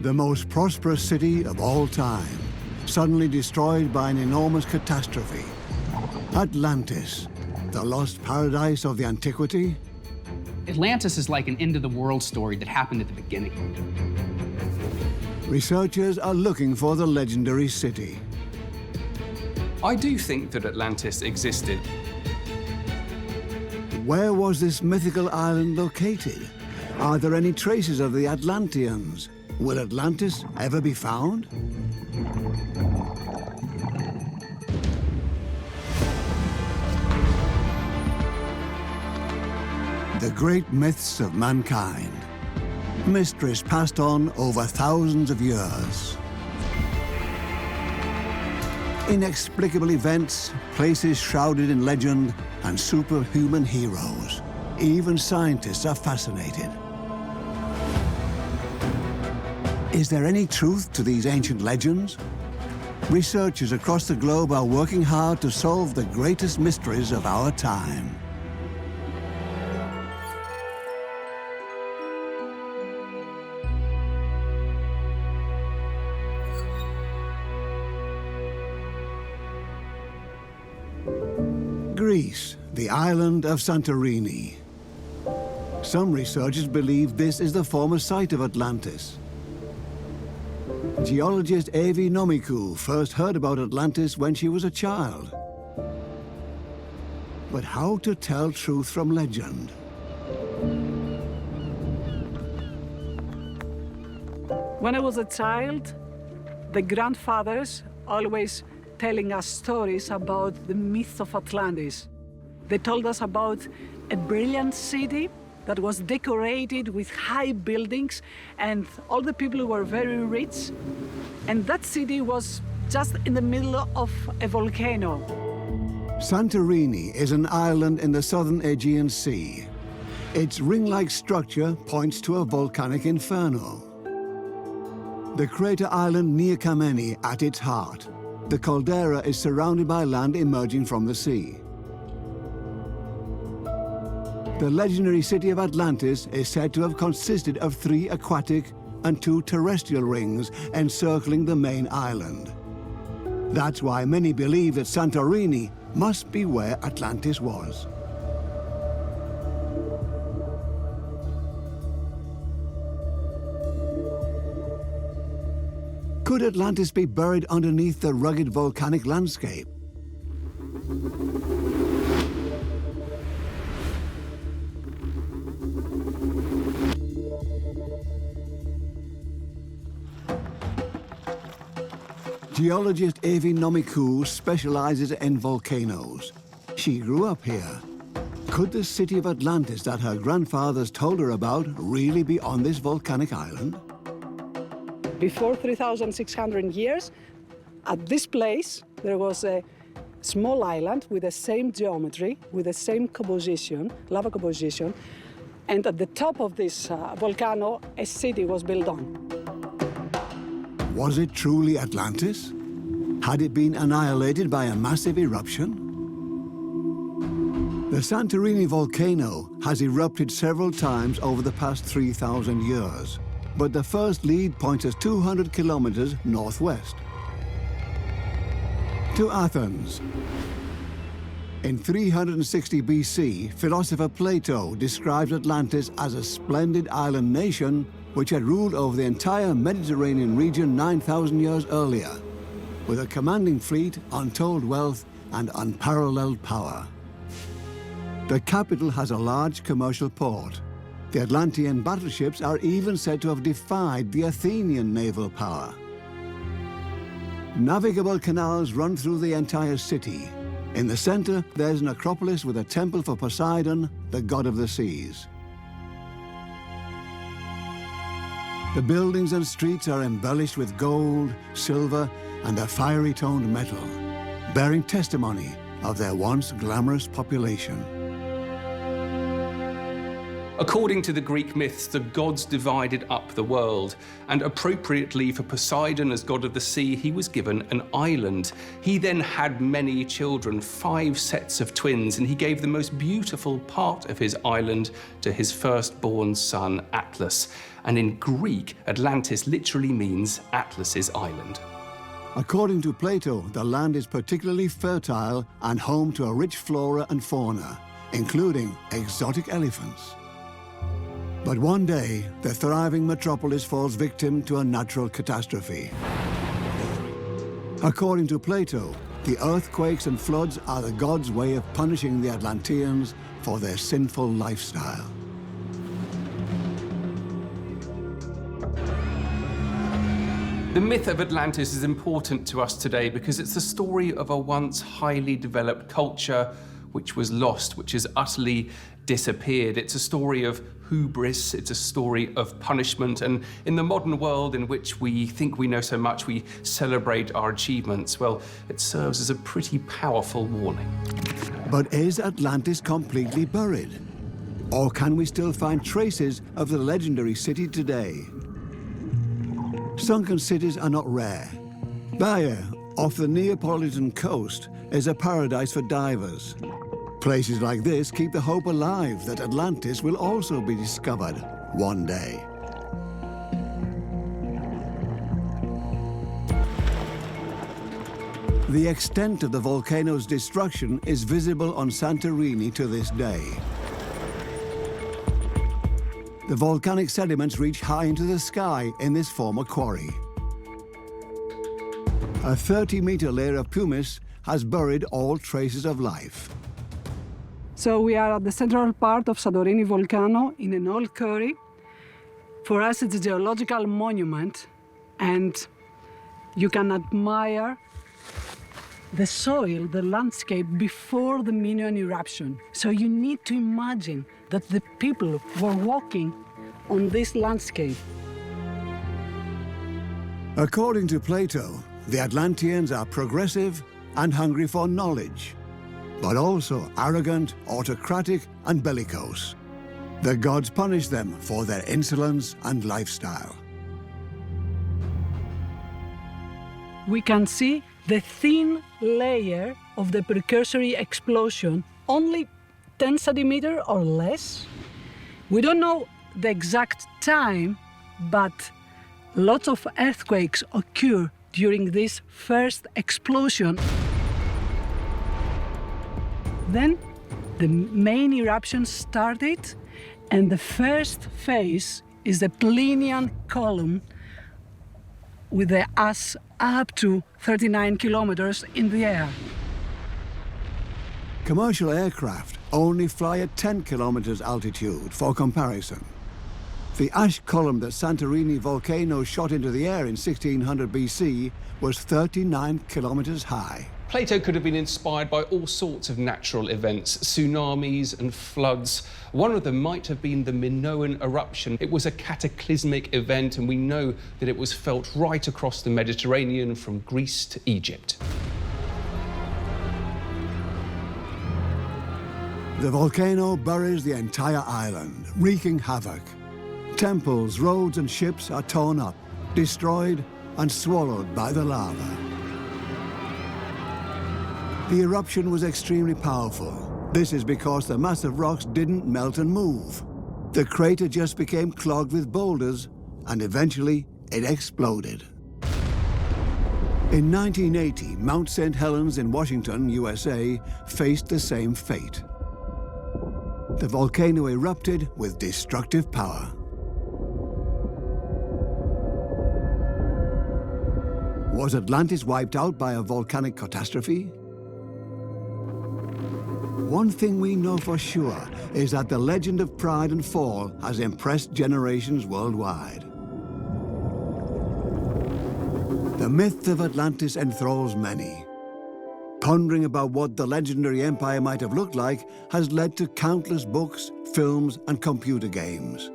The most prosperous city of all time, suddenly destroyed by an enormous catastrophe. Atlantis, the lost paradise of the antiquity. Atlantis is like an end-of-the-world story that happened at the beginning. Researchers are looking for the legendary city. I do think that Atlantis existed. Where was this mythical island located? Are there any traces of the Atlanteans? Will Atlantis ever be found? The great myths of mankind. Mysteries passed on over thousands of years. Inexplicable events, places shrouded in legend, and superhuman heroes. Even scientists are fascinated. Is there any truth to these ancient legends? Researchers across the globe are working hard to solve the greatest mysteries of our time. Greece, the island of Santorini. Some researchers believe this is the former site of Atlantis. Geologist Avi Nomikou first heard about Atlantis when she was a child. But how to tell truth from legend? When I was a child, the grandfathers always telling us stories about the myth of Atlantis. They told us about a brilliant city that was decorated with high buildings, and all the people were very rich. And that city was just in the middle of a volcano. Santorini is an island in the southern Aegean Sea. Its ring-like structure points to a volcanic inferno. The crater island near Kameni at its heart. The caldera is surrounded by land emerging from the sea. The legendary city of Atlantis is said to have consisted of 3 aquatic and 2 terrestrial rings encircling the main island. That's why many believe that Santorini must be where Atlantis was. Could Atlantis be buried underneath the rugged volcanic landscape? Geologist Avi Nomikou specializes in volcanoes. She grew up here. Could the city of Atlantis that her grandfathers told her about really be on this volcanic island? Before 3,600 years, at this place, there was a small island with the same geometry, with the same composition, lava composition, and at the top of this volcano, a city was built on. Was it truly Atlantis? Had it been annihilated by a massive eruption? The Santorini volcano has erupted several times over the past 3,000 years, but the first lead points us 200 kilometers northwest. To Athens. In 360 BC, philosopher Plato describes Atlantis as a splendid island nation which had ruled over the entire Mediterranean region 9,000 years earlier, with a commanding fleet, untold wealth, and unparalleled power. The capital has a large commercial port. The Atlantean battleships are even said to have defied the Athenian naval power. Navigable canals run through the entire city. In the center, there's an acropolis with a temple for Poseidon, the god of the seas. The buildings and streets are embellished with gold, silver, and a fiery toned metal, bearing testimony of their once glamorous population. According to the Greek myths, the gods divided up the world, and appropriately for Poseidon as god of the sea, he was given an island. He then had many children, 5 sets of twins, and he gave the most beautiful part of his island to his firstborn son, Atlas. And in Greek, Atlantis literally means Atlas's island. According to Plato, the land is particularly fertile and home to a rich flora and fauna, including exotic elephants. But one day, the thriving metropolis falls victim to a natural catastrophe. According to Plato, the earthquakes and floods are the gods' way of punishing the Atlanteans for their sinful lifestyle. The myth of Atlantis is important to us today because it's the story of a once highly developed culture which was lost, which has utterly disappeared. It's a story of hubris, it's a story of punishment, and in the modern world in which we think we know so much, we celebrate our achievements, well, it serves as a pretty powerful warning. But is Atlantis completely buried? Or can we still find traces of the legendary city today? Sunken cities are not rare. Bahia, off the Neapolitan coast, is a paradise for divers. Places like this keep the hope alive that Atlantis will also be discovered one day. The extent of the volcano's destruction is visible on Santorini to this day. The volcanic sediments reach high into the sky in this former quarry. A 30-meter layer of pumice has buried all traces of life. So we are at the central part of Santorini volcano in an old quarry. For us, it's a geological monument, and you can admire the soil, the landscape before the Minoan eruption. So you need to imagine that the people were walking on this landscape. According to Plato, the Atlanteans are progressive and hungry for knowledge, but also arrogant, autocratic, and bellicose. The gods punish them for their insolence and lifestyle. We can see the thin layer of the precursory explosion, only 10 centimeters or less. We don't know the exact time, but lots of earthquakes occur during this first explosion. Then the main eruption started, and the first phase is the Plinian column with the ash up to 39 kilometers in the air. Commercial aircraft only fly at 10 kilometers altitude for comparison. The ash column that Santorini volcano shot into the air in 1600 BC was 39 kilometers high. Plato could have been inspired by all sorts of natural events, tsunamis and floods. One of them might have been the Minoan eruption. It was a cataclysmic event, and we know that it was felt right across the Mediterranean from Greece to Egypt. The volcano buries the entire island, wreaking havoc. Temples, roads, and ships are torn up, destroyed, and swallowed by the lava. The eruption was extremely powerful. This is because the massive rocks didn't melt and move. The crater just became clogged with boulders, and eventually it exploded. In 1980, Mount St. Helens in Washington, USA, faced the same fate. The volcano erupted with destructive power. Was Atlantis wiped out by a volcanic catastrophe? One thing we know for sure is that the legend of pride and fall has impressed generations worldwide. The myth of Atlantis enthralls many. Pondering about what the legendary empire might have looked like has led to countless books, films, and computer games.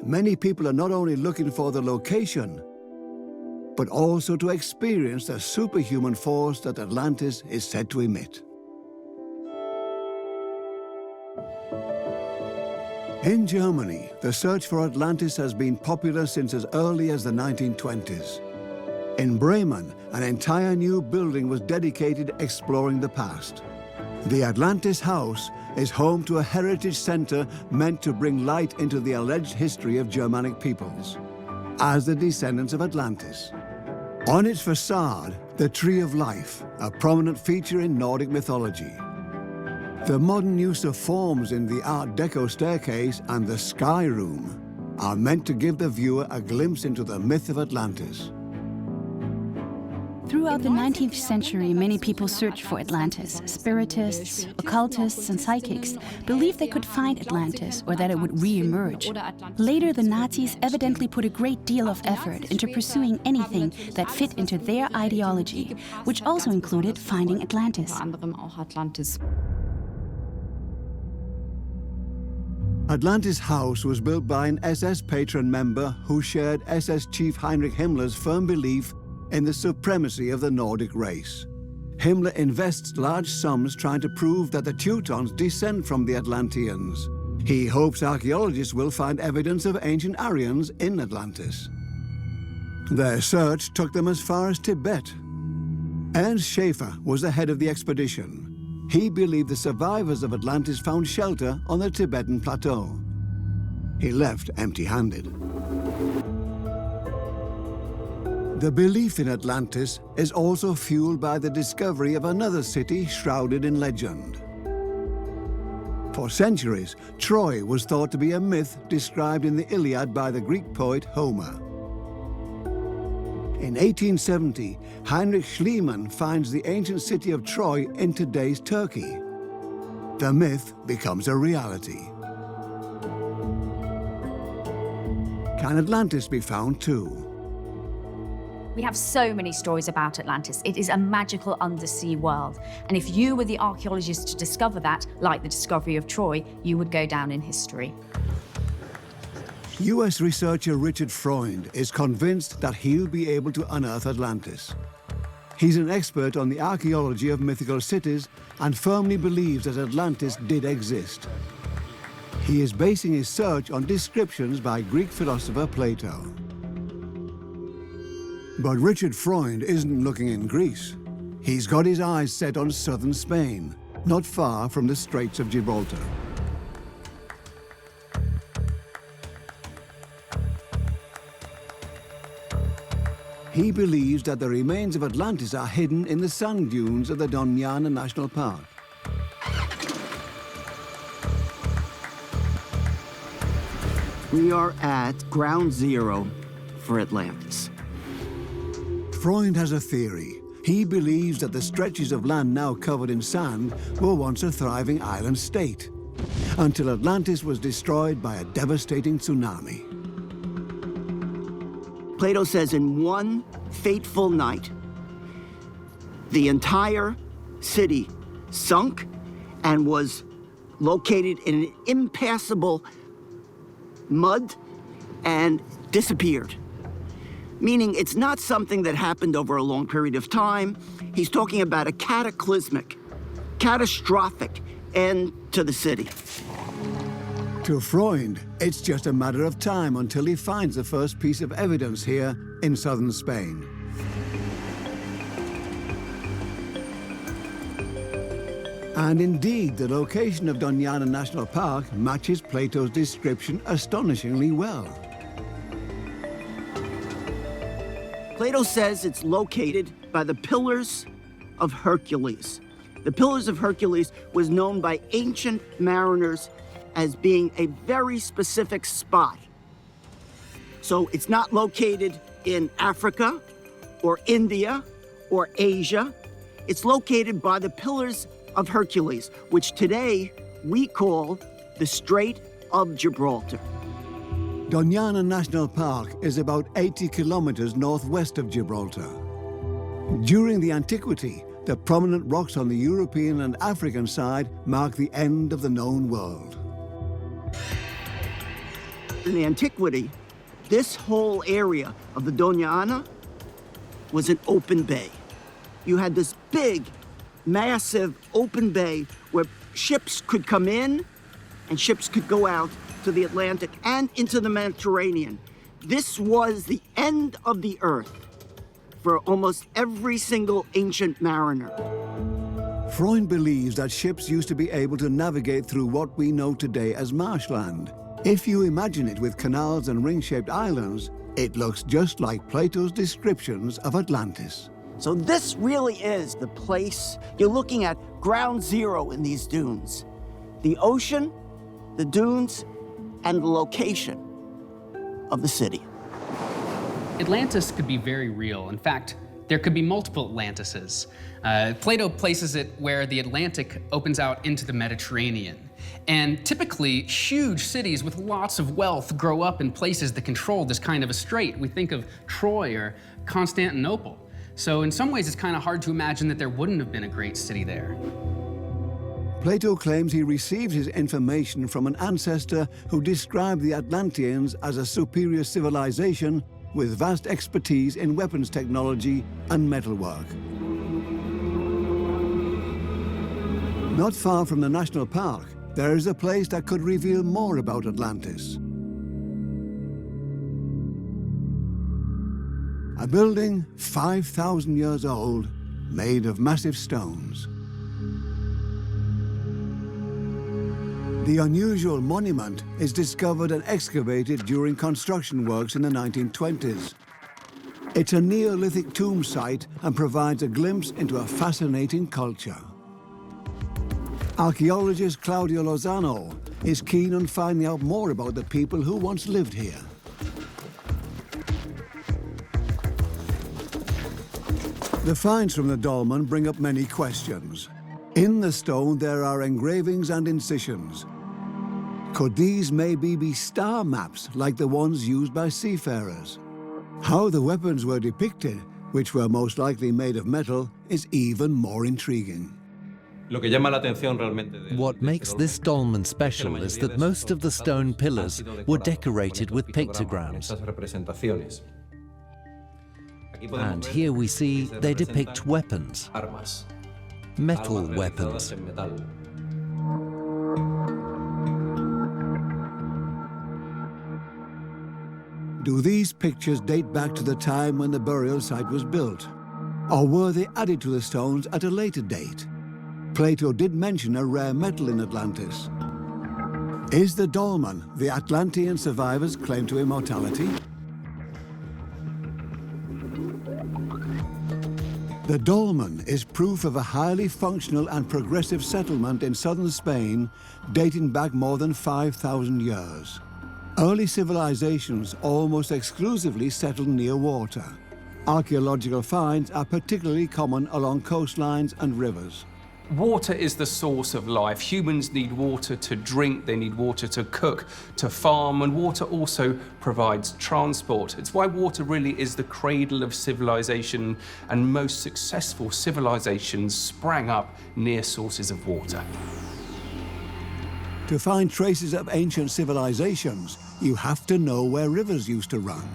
Many people are not only looking for the location, but also to experience the superhuman force that Atlantis is said to emit. In Germany, the search for Atlantis has been popular since as early as the 1920s. In Bremen, an entire new building was dedicated to exploring the past. The Atlantis House is home to a heritage center meant to bring light into the alleged history of Germanic peoples as the descendants of Atlantis. On its facade, the Tree of Life, a prominent feature in Nordic mythology. The modern use of forms in the Art Deco staircase and the Sky Room are meant to give the viewer a glimpse into the myth of Atlantis. Throughout the 19th century, many people searched for Atlantis. Spiritists, occultists, and psychics believed they could find Atlantis or that it would re-emerge. Later, the Nazis evidently put a great deal of effort into pursuing anything that fit into their ideology, which also included finding Atlantis. Atlantis House was built by an SS patron member who shared SS Chief Heinrich Himmler's firm belief in the supremacy of the Nordic race. Himmler invests large sums trying to prove that the Teutons descend from the Atlanteans. He hopes archaeologists will find evidence of ancient Aryans in Atlantis. Their search took them as far as Tibet. Ernst Schaefer was the head of the expedition. He believed the survivors of Atlantis found shelter on the Tibetan plateau. He left empty-handed. The belief in Atlantis is also fueled by the discovery of another city shrouded in legend. For centuries, Troy was thought to be a myth described in the Iliad by the Greek poet Homer. In 1870, Heinrich Schliemann finds the ancient city of Troy in today's Turkey. The myth becomes a reality. Can Atlantis be found too? We have so many stories about Atlantis. It is a magical undersea world. And if you were the archaeologist to discover that, like the discovery of Troy, you would go down in history. US researcher Richard Freund is convinced that he'll be able to unearth Atlantis. He's an expert on the archaeology of mythical cities and firmly believes that Atlantis did exist. He is basing his search on descriptions by Greek philosopher Plato. But Richard Freund isn't looking in Greece. He's got his eyes set on southern Spain, not far from the Straits of Gibraltar. He believes that the remains of Atlantis are hidden in the sand dunes of the Doñana National Park. We are at ground zero for Atlantis. Freund has a theory. He believes that the stretches of land now covered in sand were once a thriving island state, until Atlantis was destroyed by a devastating tsunami. Plato says in one fateful night, the entire city sunk and was located in an impassable mud and disappeared. Meaning it's not something that happened over a long period of time. He's talking about a cataclysmic, catastrophic end to the city. To Freund, it's just a matter of time until he finds the first piece of evidence here in southern Spain. And indeed, the location of Doñana National Park matches Plato's description astonishingly well. Plato says it's located by the Pillars of Hercules. The Pillars of Hercules was known by ancient mariners as being a very specific spot. So it's not located in Africa or India or Asia. It's located by the Pillars of Hercules, which today we call the Strait of Gibraltar. Doñana National Park is about 80 kilometers northwest of Gibraltar. During the antiquity, the prominent rocks on the European and African side mark the end of the known world. In the antiquity, this whole area of the Doñana was an open bay. You had this big, massive open bay where ships could come in and ships could go out to the Atlantic and into the Mediterranean. This was the end of the earth for almost every single ancient mariner. Freund believes that ships used to be able to navigate through what we know today as marshland. If you imagine it with canals and ring-shaped islands, it looks just like Plato's descriptions of Atlantis. So this really is the place. You're looking at ground zero in these dunes. The ocean, the dunes, and the location of the city. Atlantis could be very real. In fact, there could be multiple Atlantises. Plato places it where the Atlantic opens out into the Mediterranean. And typically, huge cities with lots of wealth grow up in places that control this kind of a strait. We think of Troy or Constantinople. So in some ways, it's kind of hard to imagine that there wouldn't have been a great city there. Plato claims he received his information from an ancestor who described the Atlanteans as a superior civilization with vast expertise in weapons technology and metalwork. Not far from the national park, there is a place that could reveal more about Atlantis. A building 5,000 years old, made of massive stones. The unusual monument is discovered and excavated during construction works in the 1920s. It's a Neolithic tomb site and provides a glimpse into a fascinating culture. Archaeologist Claudio Lozano is keen on finding out more about the people who once lived here. The finds from the dolmen bring up many questions. In the stone, there are engravings and incisions. Could these maybe be star maps like the ones used by seafarers? How the weapons were depicted, which were most likely made of metal, is even more intriguing. What makes this dolmen special is that most of the stone pillars were decorated with pictograms. And here we see they depict weapons, metal weapons. Do these pictures date back to the time when the burial site was built? Or were they added to the stones at a later date? Plato did mention a rare metal in Atlantis. Is the dolmen the Atlantean survivors' claim to immortality? The dolmen is proof of a highly functional and progressive settlement in southern Spain dating back more than 5,000 years. Early civilizations almost exclusively settled near water. Archaeological finds are particularly common along coastlines and rivers. Water is the source of life. Humans need water to drink, they need water to cook, to farm, and water also provides transport. It's why water really is the cradle of civilization, and most successful civilizations sprang up near sources of water. To find traces of ancient civilizations, you have to know where rivers used to run.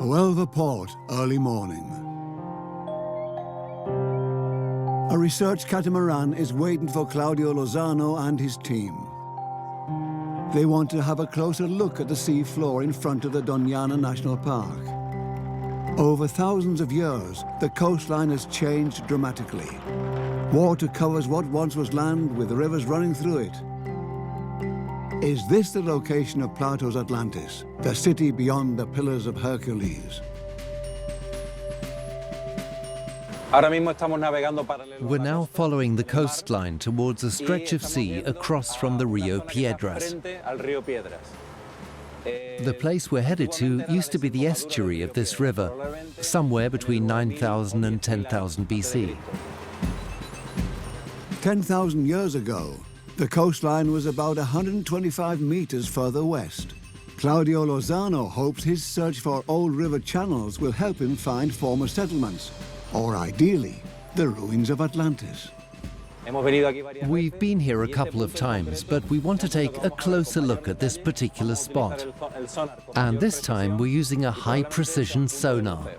Huelva Port, early morning. A research catamaran is waiting for Claudio Lozano and his team. They want to have a closer look at the sea floor in front of the Doñana National Park. Over thousands of years, the coastline has changed dramatically. Water covers what once was land with rivers running through it. Is this the location of Plato's Atlantis, the city beyond the Pillars of Hercules? We're now following the coastline towards a stretch of sea across from the Rio Piedras. The place we're headed to used to be the estuary of this river, somewhere between 9,000 and 10,000 BC. 10,000 years ago, the coastline was about 125 meters further west. Claudio Lozano hopes his search for old river channels will help him find former settlements, or ideally, the ruins of Atlantis. We've been here a couple of times, but we want to take a closer look at this particular spot. And this time we're using a high-precision sonar.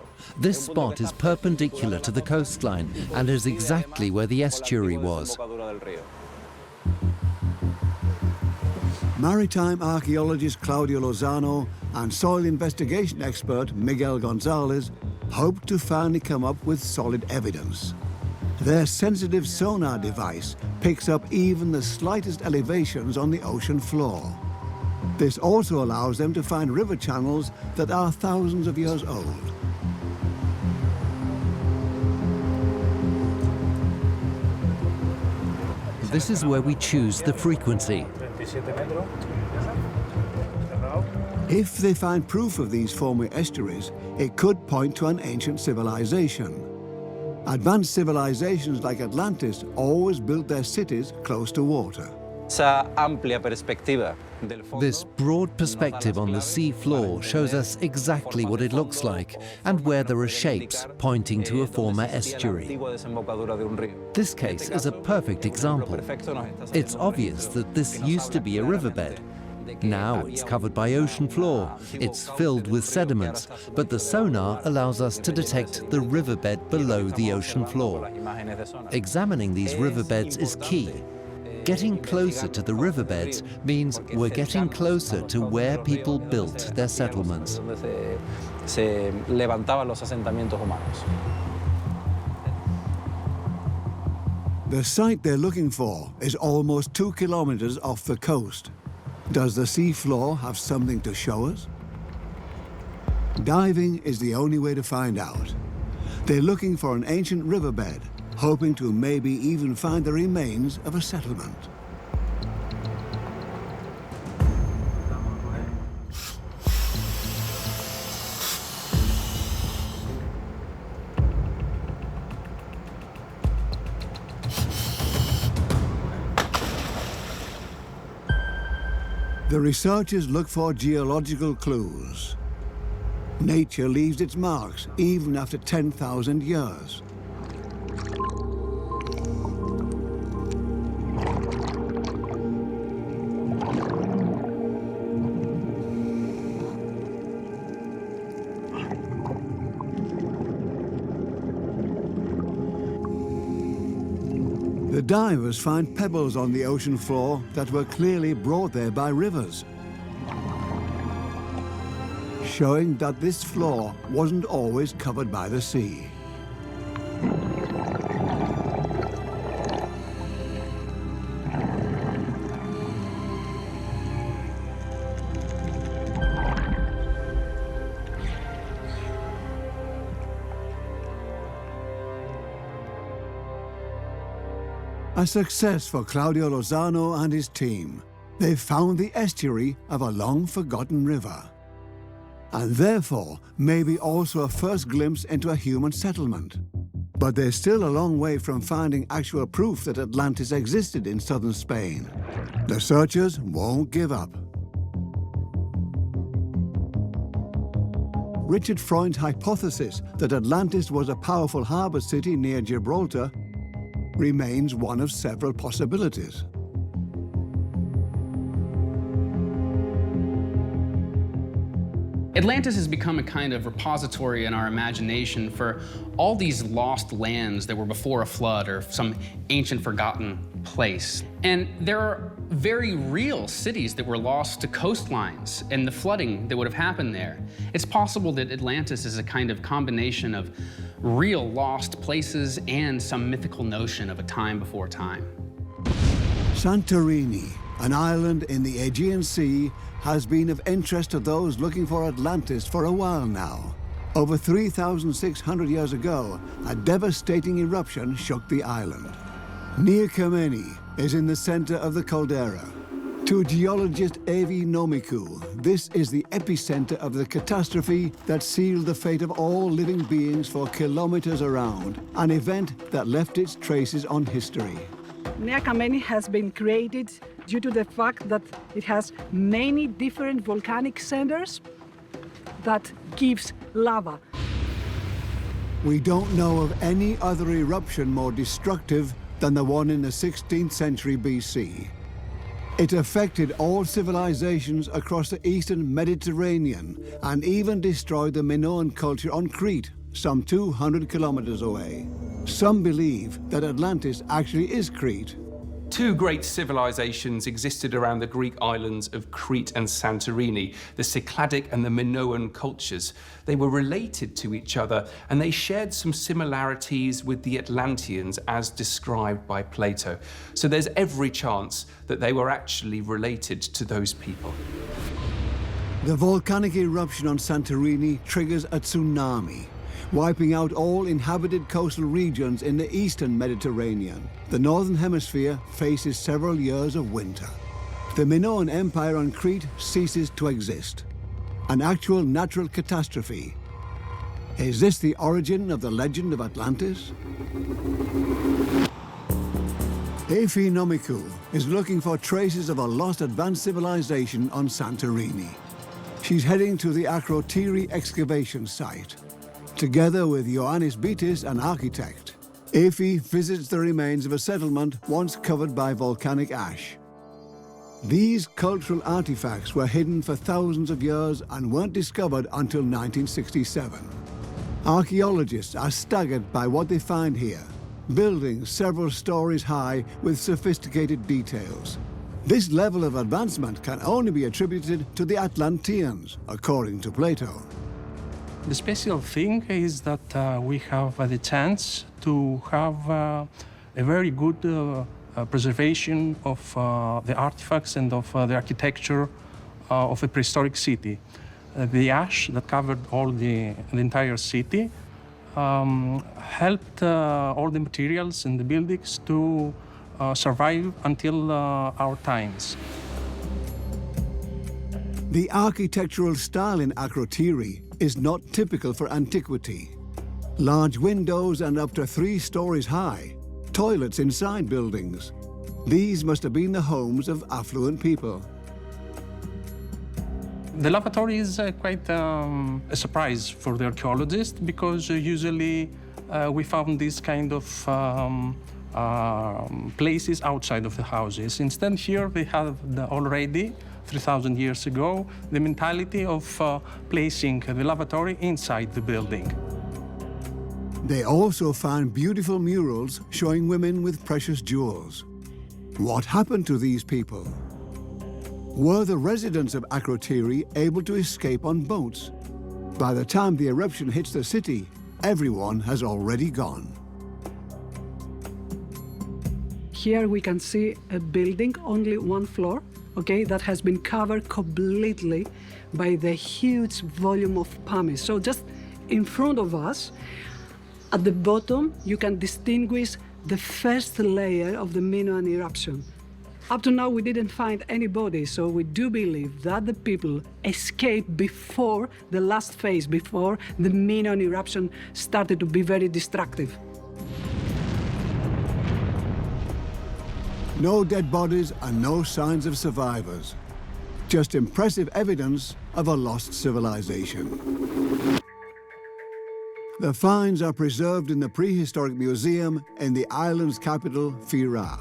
This spot is perpendicular to the coastline and is exactly where the estuary was. Maritime archaeologist Claudio Lozano and soil investigation expert Miguel Gonzalez hoped to finally come up with solid evidence. Their sensitive sonar device picks up even the slightest elevations on the ocean floor. This also allows them to find river channels that are thousands of years old. This is where we choose the frequency. If they find proof of these former estuaries, it could point to an ancient civilization. Advanced civilizations like Atlantis always built their cities close to water. This broad perspective on the sea floor shows us exactly what it looks like and where there are shapes pointing to a former estuary. This case is a perfect example. It's obvious that this used to be a riverbed. Now it's covered by ocean floor. It's filled with sediments, but the sonar allows us to detect the riverbed below the ocean floor. Examining these riverbeds is key. Getting closer to the riverbeds means we're getting closer to where people built their settlements. The site they're looking for is almost 2 kilometers off the coast. Does the sea floor have something to show us? Diving is the only way to find out. They're looking for an ancient riverbed, hoping to maybe even find the remains of a settlement. The researchers look for geological clues. Nature leaves its marks even after 10,000 years. The divers find pebbles on the ocean floor that were clearly brought there by rivers, showing that this floor wasn't always covered by the sea. A success for Claudio Lozano and his team. They've found the estuary of a long-forgotten river, and therefore maybe also a first glimpse into a human settlement. But they're still a long way from finding actual proof that Atlantis existed in southern Spain. The searchers won't give up. Richard Freund's hypothesis that Atlantis was a powerful harbor city near Gibraltar remains one of several possibilities. Atlantis has become a kind of repository in our imagination for all these lost lands that were before a flood or some ancient forgotten place. And there are very real cities that were lost to coastlines and the flooding that would have happened there. It's possible that Atlantis is a kind of combination of real lost places and some mythical notion of a time before time. Santorini, an island in the Aegean Sea, has been of interest to those looking for Atlantis for a while now. Over 3,600 years ago, a devastating eruption shook the island. Near Kameni is in the center of the caldera. To geologist Evi Nomiku, this is the epicenter of the catastrophe that sealed the fate of all living beings for kilometers around, an event that left its traces on history. Nea Kameni has been created due to the fact that it has many different volcanic centers that gives lava. We don't know of any other eruption more destructive than the one in the 16th century BC. It affected all civilizations across the eastern Mediterranean and even destroyed the Minoan culture on Crete some 200 kilometers away. Some believe that Atlantis actually is Crete. Two great civilizations existed around the Greek islands of Crete and Santorini, the Cycladic and the Minoan cultures. They were related to each other, and they shared some similarities with the Atlanteans as described by Plato. So there's every chance that they were actually related to those people. The volcanic eruption on Santorini triggers a tsunami, wiping out all inhabited coastal regions in the eastern Mediterranean. The northern hemisphere faces several years of winter. The Minoan Empire on Crete ceases to exist. An actual natural catastrophe. Is this the origin of the legend of Atlantis? Efi Nomikou is looking for traces of a lost advanced civilization on Santorini. She's heading to the Akrotiri excavation site. Together with Ioannis Bitis, an architect, Efi visits the remains of a settlement once covered by volcanic ash. These cultural artifacts were hidden for thousands of years and weren't discovered until 1967. Archaeologists are staggered by what they find here, buildings several stories high with sophisticated details. This level of advancement can only be attributed to the Atlanteans, according to Plato. The special thing is that we have the chance to have a very good preservation of the artifacts and of the architecture of a prehistoric city. The ash that covered all the entire city helped all the materials and the buildings to survive until our times. The architectural style in Akrotiri is not typical for antiquity. Large windows and up to 3 stories high, toilets inside buildings. These must have been the homes of affluent people. The lavatory is quite a surprise for the archaeologists because usually we found these kind of places outside of the houses. Instead, here they have already 3,000 years ago, the mentality of placing the lavatory inside the building. They also found beautiful murals showing women with precious jewels. What happened to these people? Were the residents of Akrotiri able to escape on boats? By the time the eruption hits the city, everyone has already gone. Here we can see a building, only 1 floor, okay, that has been covered completely by the huge volume of pumice. So just in front of us, at the bottom, you can distinguish the first layer of the Minoan eruption. Up to now, we didn't find any body, so we do believe that the people escaped before the last phase, before the Minoan eruption started to be very destructive. No dead bodies and no signs of survivors. Just impressive evidence of a lost civilization. The finds are preserved in the prehistoric museum in the island's capital, Fira.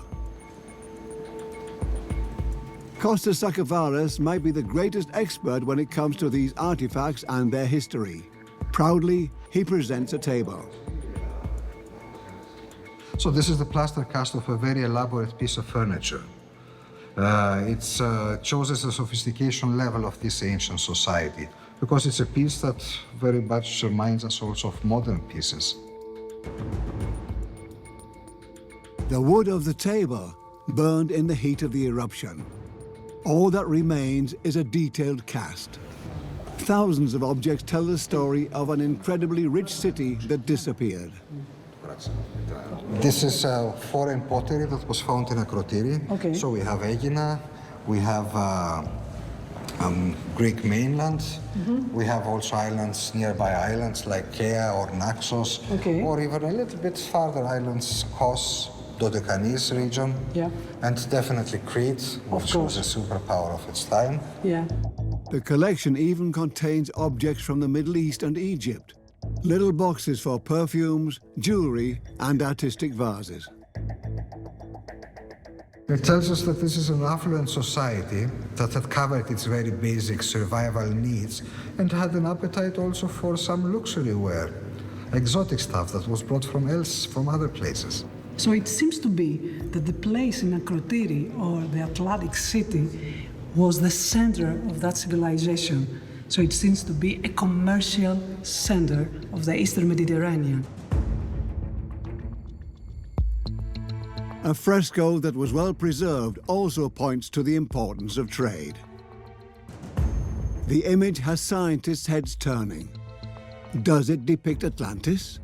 Kostas Sakavaris might be the greatest expert when it comes to these artifacts and their history. Proudly, he presents a table. So this is the plaster cast of a very elaborate piece of furniture. It shows us the sophistication level of this ancient society, because it's a piece that very much reminds us also of modern pieces. The wood of the table burned in the heat of the eruption. All that remains is a detailed cast. Thousands of objects tell the story of an incredibly rich city that disappeared. This is foreign pottery that was found in Akrotiri. Okay. So we have Aegina, we have Greek mainland, we have also islands, nearby islands like Kea or Naxos, Okay. or even a little bit farther islands, Kos, Dodecanese region, Yeah. and definitely Crete, which was a superpower of its time. Yeah. The collection even contains objects from the Middle East and Egypt. Little boxes for perfumes, jewelry, and artistic vases. It tells us that this is an affluent society that had covered its very basic survival needs and had an appetite also for some luxury wear. exotic stuff that was brought from other places. So it seems to be that the place in Akrotiri, or the Atlantic city, was the center of that civilization. So it seems to be a commercial center of the Eastern Mediterranean. A fresco that was well preserved also points to the importance of trade. The image has scientists' heads turning. Does it depict Atlantis?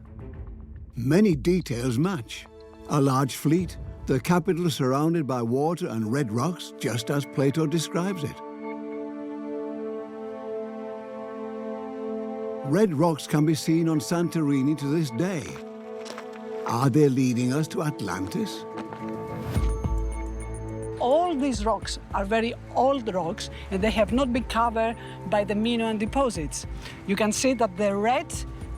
Many details match. A large fleet, the capital surrounded by water and red rocks, just as Plato describes it. Red rocks can be seen on Santorini to this day. Are they leading us to Atlantis? All these rocks are very old rocks, and they have not been covered by the Minoan deposits. You can see that the red,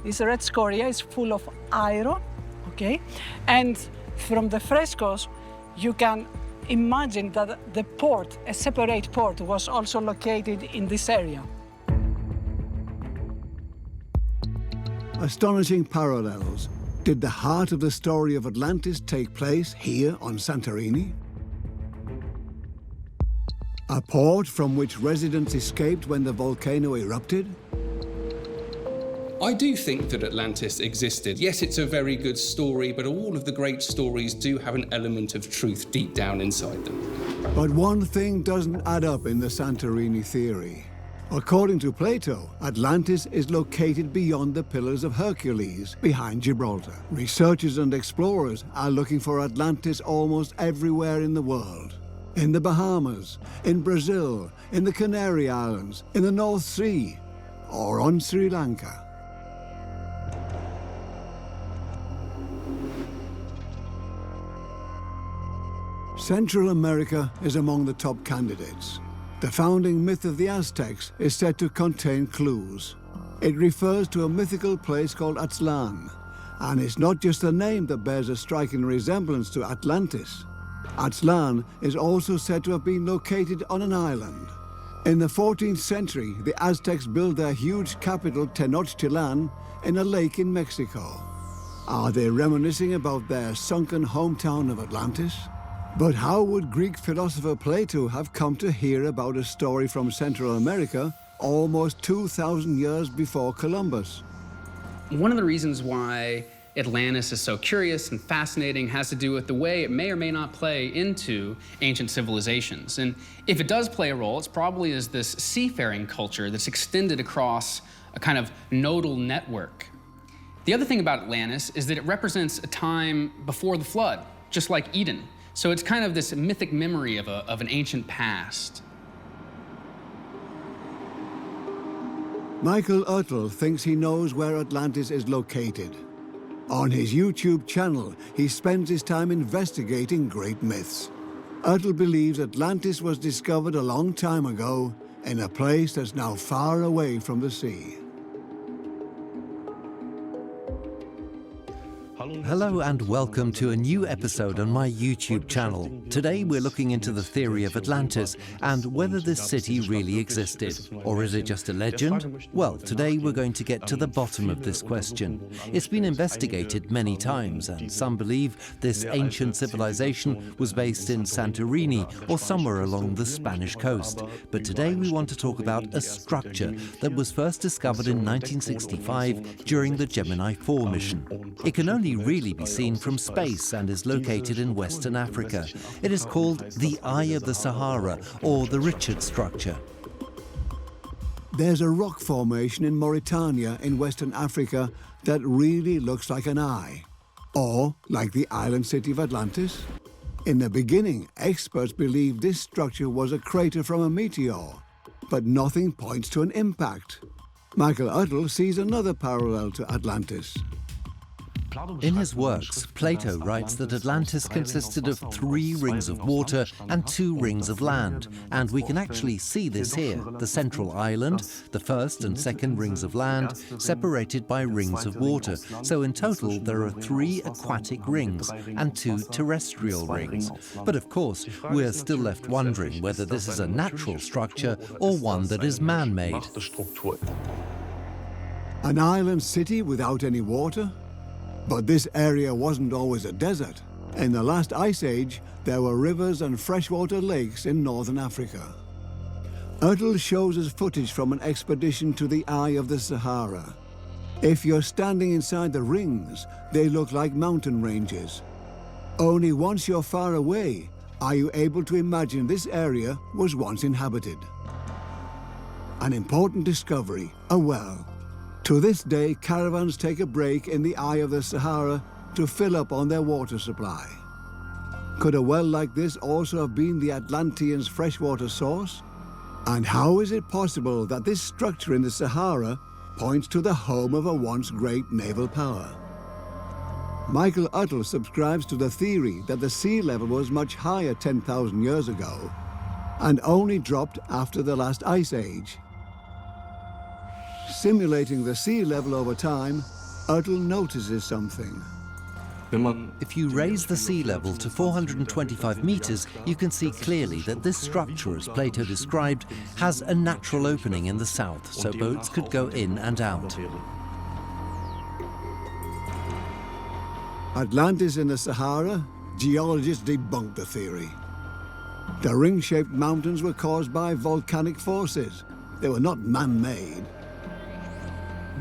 this red scoria, is full of iron, okay? And from the frescoes, you can imagine that the port, a separate port, was also located in this area. Astonishing parallels. Did the heart of the story of Atlantis take place here on Santorini? A port from which residents escaped when the volcano erupted? I do think that Atlantis existed. Yes, it's a very good story, but all of the great stories do have an element of truth deep down inside them. But one thing doesn't add up in the Santorini theory. According to Plato, Atlantis is located beyond the Pillars of Hercules, behind Gibraltar. Researchers and explorers are looking for Atlantis almost everywhere in the world. In the Bahamas, in Brazil, in the Canary Islands, in the North Sea, or on Sri Lanka. Central America is among the top candidates. The founding myth of the Aztecs is said to contain clues. It refers to a mythical place called Aztlan, and it's not just a name that bears a striking resemblance to Atlantis. Aztlan is also said to have been located on an island. In the 14th century, the Aztecs built their huge capital Tenochtitlan in a lake in Mexico. Are they reminiscing about their sunken hometown of Atlantis? But how would Greek philosopher Plato have come to hear about a story from Central America almost 2,000 years before Columbus? One of the reasons why Atlantis is so curious and fascinating has to do with the way it may or may not play into ancient civilizations. And if it does play a role, it's probably as this seafaring culture that's extended across a kind of nodal network. The other thing about Atlantis is that it represents a time before the flood, just like Eden. So it's kind of this mythic memory of an ancient past. Michael Ertl thinks he knows where Atlantis is located. On his YouTube channel, he spends his time investigating great myths. Ertl believes Atlantis was discovered a long time ago in a place that's now far away from the sea. Hello and welcome to a new episode on my YouTube channel. Today we're looking into the theory of Atlantis and whether this city really existed. Or is it just a legend? Well, today we're going to get to the bottom of this question. It's been investigated many times, and some believe this ancient civilization was based in Santorini or somewhere along the Spanish coast. But today we want to talk about a structure that was first discovered in 1965 during the Gemini 4 mission. It can only really be seen from space and is located in Western Africa. It is called the Eye of the Sahara, or the Richard structure. There's a rock formation in Mauritania in Western Africa that really looks like an eye, or like the island city of Atlantis. In the beginning, experts believed this structure was a crater from a meteor, but nothing points to an impact. Michael Ertl sees another parallel to Atlantis. In his works, Plato writes that Atlantis consisted of 3 rings of water and 2 rings of land, and we can actually see this here, the central island, the first and second rings of land, separated by rings of water. So in total there are 3 aquatic rings and 2 terrestrial rings. But of course, we're still left wondering whether this is a natural structure or one that is man-made. An island city without any water? But this area wasn't always a desert. In the last ice age, there were rivers and freshwater lakes in northern Africa. Ertl shows us footage from an expedition to the eye of the Sahara. If you're standing inside the rings, they look like mountain ranges. Only once you're far away, are you able to imagine this area was once inhabited. An important discovery, a well. To this day, caravans take a break in the eye of the Sahara to fill up on their water supply. Could a well like this also have been the Atlanteans' freshwater source? And how is it possible that this structure in the Sahara points to the home of a once great naval power? Michael Uttle subscribes to the theory that the sea level was much higher 10,000 years ago and only dropped after the last ice age. Simulating the sea level over time, Uttle notices something. If you raise the sea level to 425 meters, you can see clearly that this structure, as Plato described, has a natural opening in the south, so boats could go in and out. Atlantis in the Sahara? Geologists debunk the theory. The ring-shaped mountains were caused by volcanic forces. They were not man-made.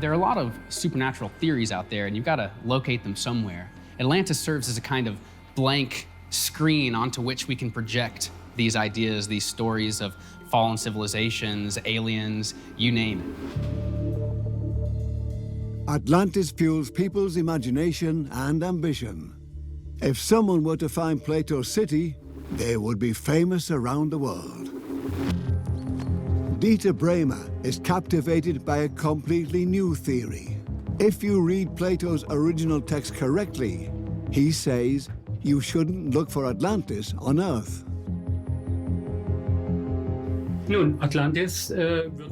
There are a lot of supernatural theories out there, and you've got to locate them somewhere. Atlantis serves as a kind of blank screen onto which we can project these ideas, these stories of fallen civilizations, aliens, you name it. Atlantis fuels people's imagination and ambition. If someone were to find Plato's city, they would be famous around the world. Dieter Bremer is captivated by a completely new theory. If you read Plato's original text correctly, he says you shouldn't look for Atlantis on Earth.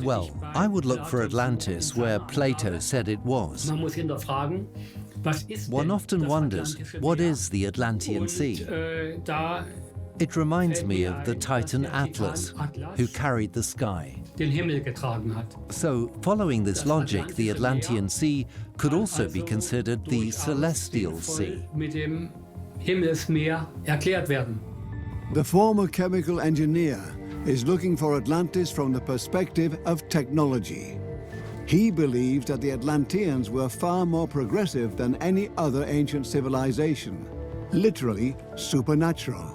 Well, I would look for Atlantis where Plato said it was. One often wonders, what is the Atlantean Sea? It reminds me of the Titan Atlas, who carried the sky. So, following this logic, the Atlantean Sea could also be considered the Celestial Sea. The former chemical engineer is looking for Atlantis from the perspective of technology. He believes that the Atlanteans were far more progressive than any other ancient civilization, literally supernatural.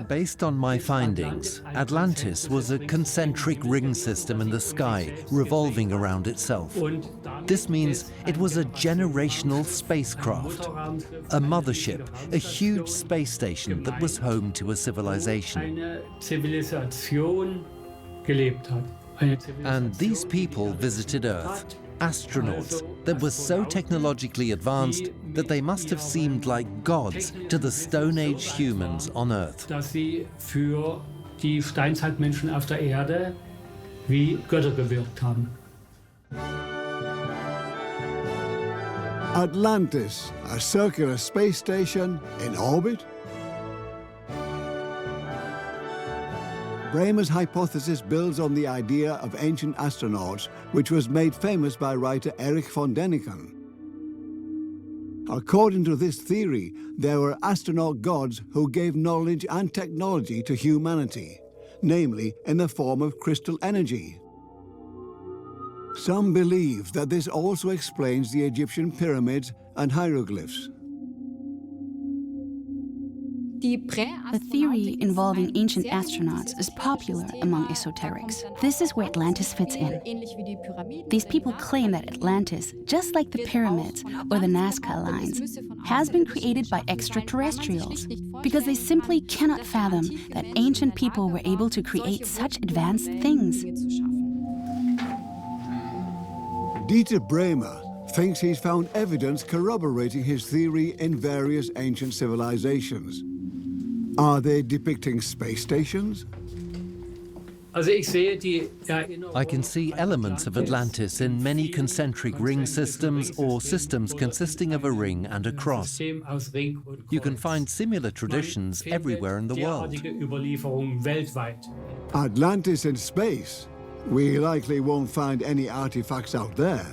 Based on my findings, Atlantis was a concentric ring system in the sky, revolving around itself. This means it was a generational spacecraft, a mothership, a huge space station that was home to a civilization. And these people visited Earth, astronauts that were so technologically advanced that they must have seemed like gods to the Stone Age humans on Earth. Atlantis, a circular space station in orbit? Bremer's hypothesis builds on the idea of ancient astronauts, which was made famous by writer Erich von Däniken. According to this theory, there were astronaut gods who gave knowledge and technology to humanity, namely in the form of crystal energy. Some believe that this also explains the Egyptian pyramids and hieroglyphs. The theory involving ancient astronauts is popular among esoterics. This is where Atlantis fits in. These people claim that Atlantis, just like the pyramids or the Nazca lines, has been created by extraterrestrials because they simply cannot fathom that ancient people were able to create such advanced things. Dieter Bremer thinks he's found evidence corroborating his theory in various ancient civilizations. Are they depicting space stations? I can see elements of Atlantis in many concentric ring systems or systems consisting of a ring and a cross. You can find similar traditions everywhere in the world. Atlantis in space? We likely won't find any artifacts out there.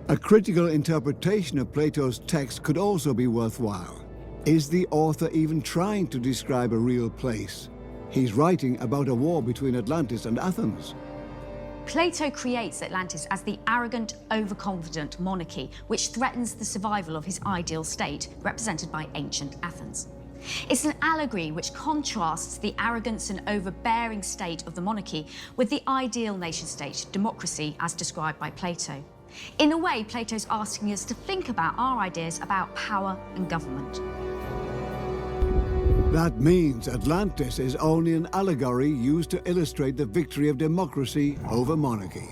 A critical interpretation of Plato's text could also be worthwhile. Is the author even trying to describe a real place? He's writing about a war between Atlantis and Athens. Plato creates Atlantis as the arrogant, overconfident monarchy which threatens the survival of his ideal state, represented by ancient Athens. It's an allegory which contrasts the arrogance and overbearing state of the monarchy with the ideal nation-state, democracy, as described by Plato. In a way, Plato's asking us to think about our ideas about power and government. That means Atlantis is only an allegory used to illustrate the victory of democracy over monarchy.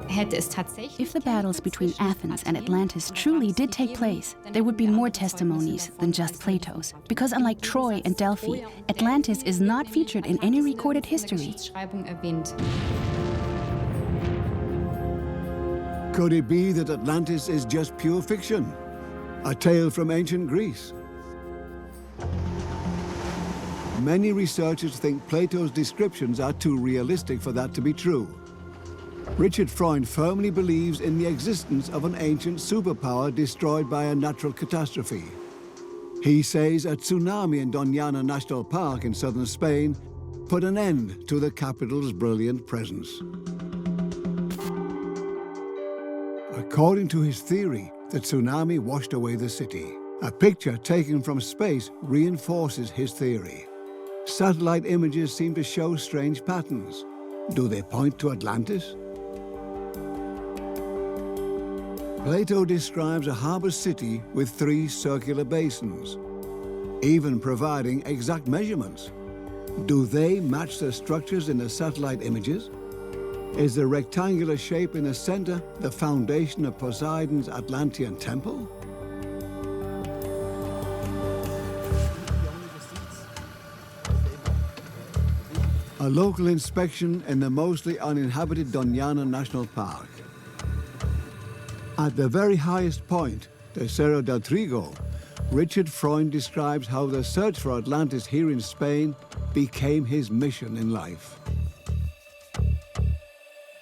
If the battles between Athens and Atlantis truly did take place, there would be more testimonies than just Plato's. Because unlike Troy and Delphi, Atlantis is not featured in any recorded history. Could it be that Atlantis is just pure fiction? A tale from ancient Greece? Many researchers think Plato's descriptions are too realistic for that to be true. Richard Freund firmly believes in the existence of an ancient superpower destroyed by a natural catastrophe. He says a tsunami in Doñana National Park in southern Spain put an end to the capital's brilliant presence. According to his theory, the tsunami washed away the city. A picture taken from space reinforces his theory. Satellite images seem to show strange patterns. Do they point to Atlantis? Plato describes a harbor city with 3 circular basins, even providing exact measurements. Do they match the structures in the satellite images? Is the rectangular shape in the center the foundation of Poseidon's Atlantean temple? A local inspection in the mostly uninhabited Doñana National Park. At the very highest point, the Cerro del Trigo, Richard Freund describes how the search for Atlantis here in Spain became his mission in life.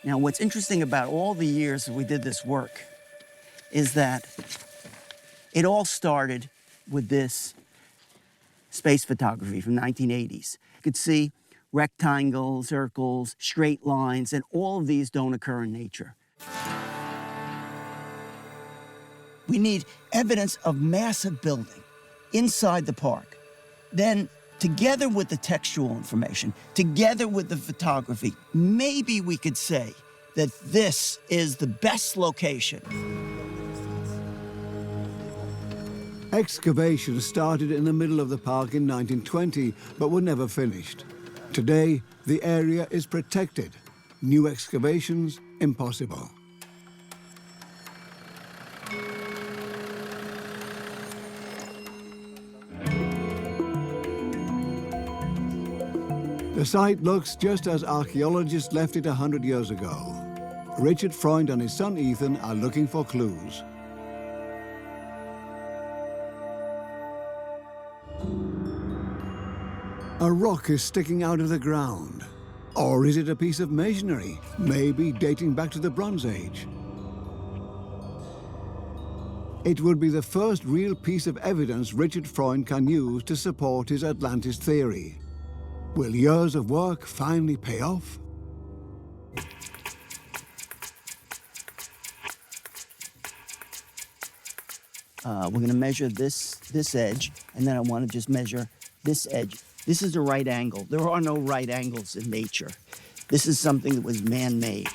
Now, what's interesting about all the years that we did this work is that it all started with this space photography from 1980s. You could see rectangles, circles, straight lines, and all of these don't occur in nature. We need evidence of massive building inside the park. Then, together with the textual information, together with the photography, maybe we could say that this is the best location. Excavations started in the middle of the park in 1920, but were never finished. Today, the area is protected. New excavations, impossible. The site looks just as archaeologists left it 100 years ago. Richard Freund and his son Ethan are looking for clues. A rock is sticking out of the ground. Or is it a piece of masonry, maybe dating back to the Bronze Age? It would be the first real piece of evidence Richard Freund can use to support his Atlantis theory. Will years of work finally pay off? We're going to measure this edge, and then I want to just measure this edge. This is a right angle. There are no right angles in nature. This is something that was man-made.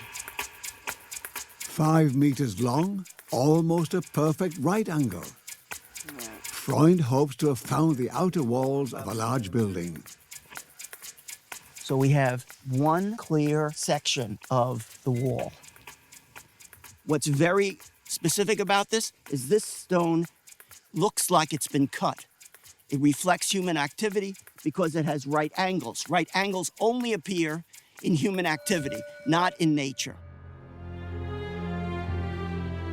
5 meters long, almost a perfect right angle. Freund hopes to have found the outer walls of a large building. So we have one clear section of the wall. What's very specific about this is this stone looks like it's been cut. It reflects human activity because it has right angles. Right angles only appear in human activity, not in nature.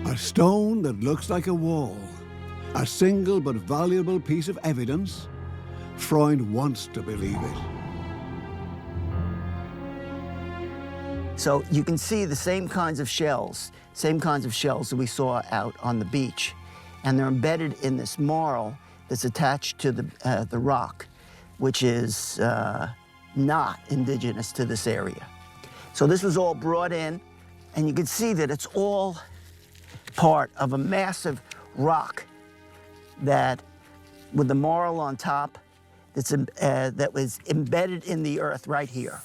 A stone that looks like a wall. A single but valuable piece of evidence. Freund wants to believe it. So you can see the same kinds of shells that we saw out on the beach. And they're embedded in this marl that's attached to the rock, which is not indigenous to this area. So this was all brought in, and you can see that it's all part of a massive rock that, with the marl on top, that was embedded in the earth right here.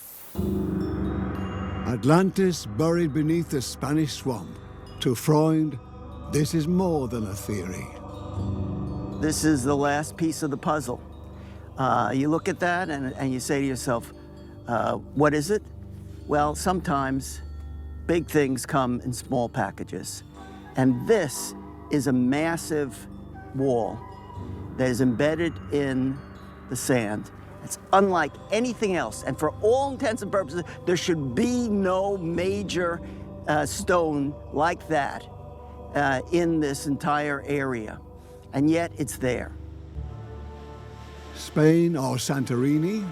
Atlantis buried beneath the Spanish swamp. To Freund, this is more than a theory. This is the last piece of the puzzle. You look at that and you say to yourself, what is it? Well, sometimes big things come in small packages. And this is a massive wall that is embedded in the sand. It's unlike anything else. And for all intents and purposes, there should be no major stone like that in this entire area. And yet it's there. Spain or Santorini?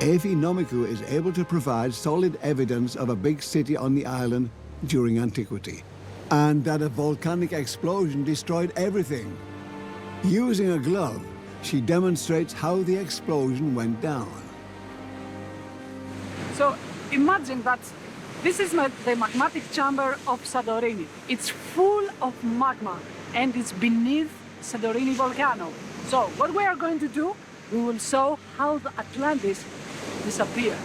Avi Nomiku is able to provide solid evidence of a big city on the island during antiquity, and that a volcanic explosion destroyed everything. Using a glove, she demonstrates how the explosion went down. So imagine that this is the magmatic chamber of Santorini. It's full of magma, and it's beneath Santorini volcano. So what we are going to do, we will show how the Atlantis disappeared.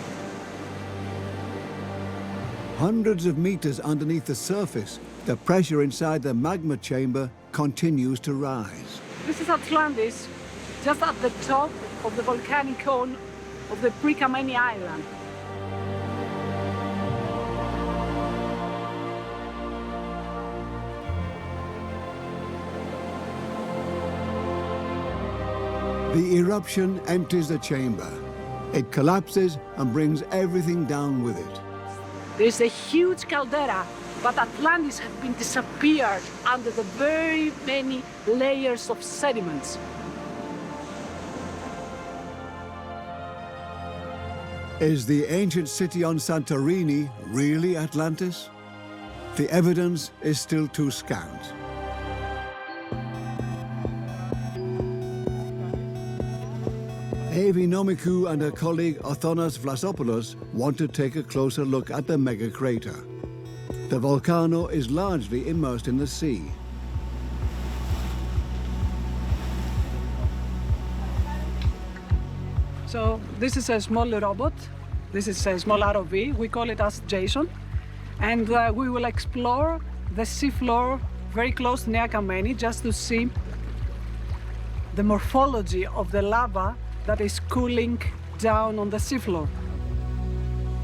Hundreds of meters underneath the surface, the pressure inside the magma chamber continues to rise. This is Atlantis, just at the top of the volcanic cone of the Pre-Kameni Island. The eruption empties the chamber. It collapses and brings everything down with it. There's a huge caldera, but Atlantis had been disappeared under the very many layers of sediments. Is the ancient city on Santorini really Atlantis? The evidence is still too scant. Avi Nomiku and her colleague Othonas Vlasopoulos want to take a closer look at the mega crater. The volcano is largely immersed in the sea. So this is a small robot. This is a small ROV. We call it as Jason. And we will explore the seafloor very close to Kameni just to see the morphology of the lava that is cooling down on the seafloor.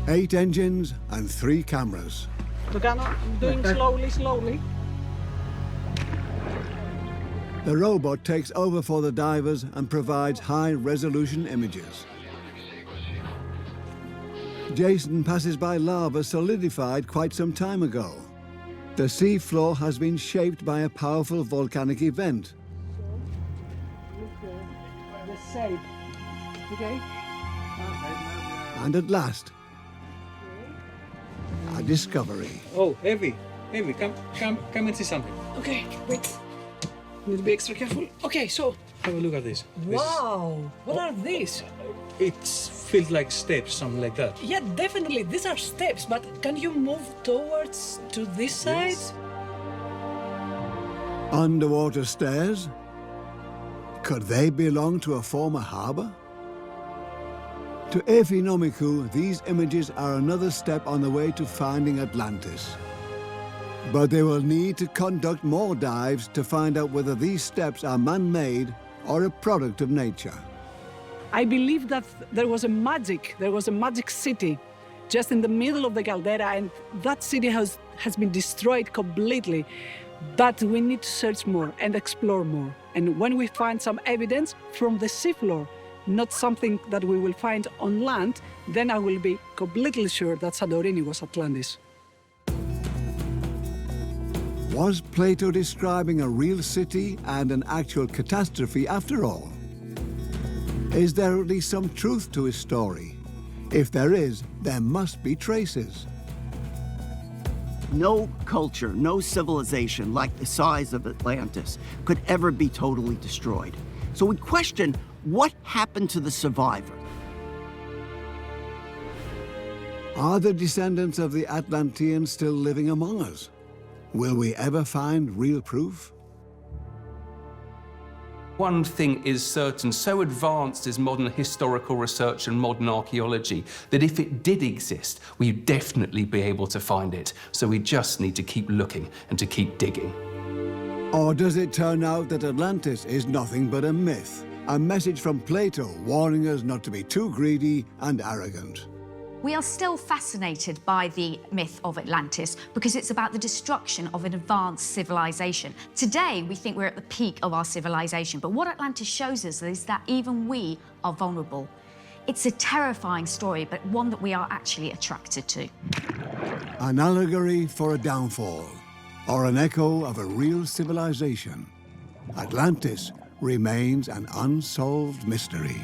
8 engines and 3 cameras. Lucano, I'm doing slowly. The robot takes over for the divers and provides high-resolution images. Jason passes by lava solidified quite some time ago. The sea floor has been shaped by a powerful volcanic event. The shape, okay? And at last, a discovery. Oh, Evie, come and see something. Okay, wait. Need to be extra careful. Okay, so. Have a look at this. Wow, what are these? It feels like steps, something like that. Yeah, definitely, these are steps, but can you move towards to this side? Yes. Underwater stairs? Could they belong to a former harbor? To Avi Nomiku, these images are another step on the way to finding Atlantis. But they will need to conduct more dives to find out whether these steps are man-made or a product of nature. I believe that there was a magic city just in the middle of the caldera, and that city has been destroyed completely But we need to search more and explore more. And when we find some evidence from the seafloor, not something that we will find on land, then I will be completely sure that Santorini was Atlantis. Was Plato describing a real city and an actual catastrophe after all? Is there at least some truth to his story? If there is, there must be traces. No culture, no civilization like the size of Atlantis could ever be totally destroyed. So we question what happened to the survivor. Are the descendants of the Atlanteans still living among us? Will we ever find real proof? One thing is certain, so advanced is modern historical research and modern archaeology that if it did exist, we'd definitely be able to find it. So we just need to keep looking and to keep digging. Or does it turn out that Atlantis is nothing but a myth? A message from Plato warning us not to be too greedy and arrogant. We are still fascinated by the myth of Atlantis because it's about the destruction of an advanced civilization. Today, we think we're at the peak of our civilization, but what Atlantis shows us is that even we are vulnerable. It's a terrifying story, but one that we are actually attracted to. An allegory for a downfall, or an echo of a real civilization. Atlantis remains an unsolved mystery.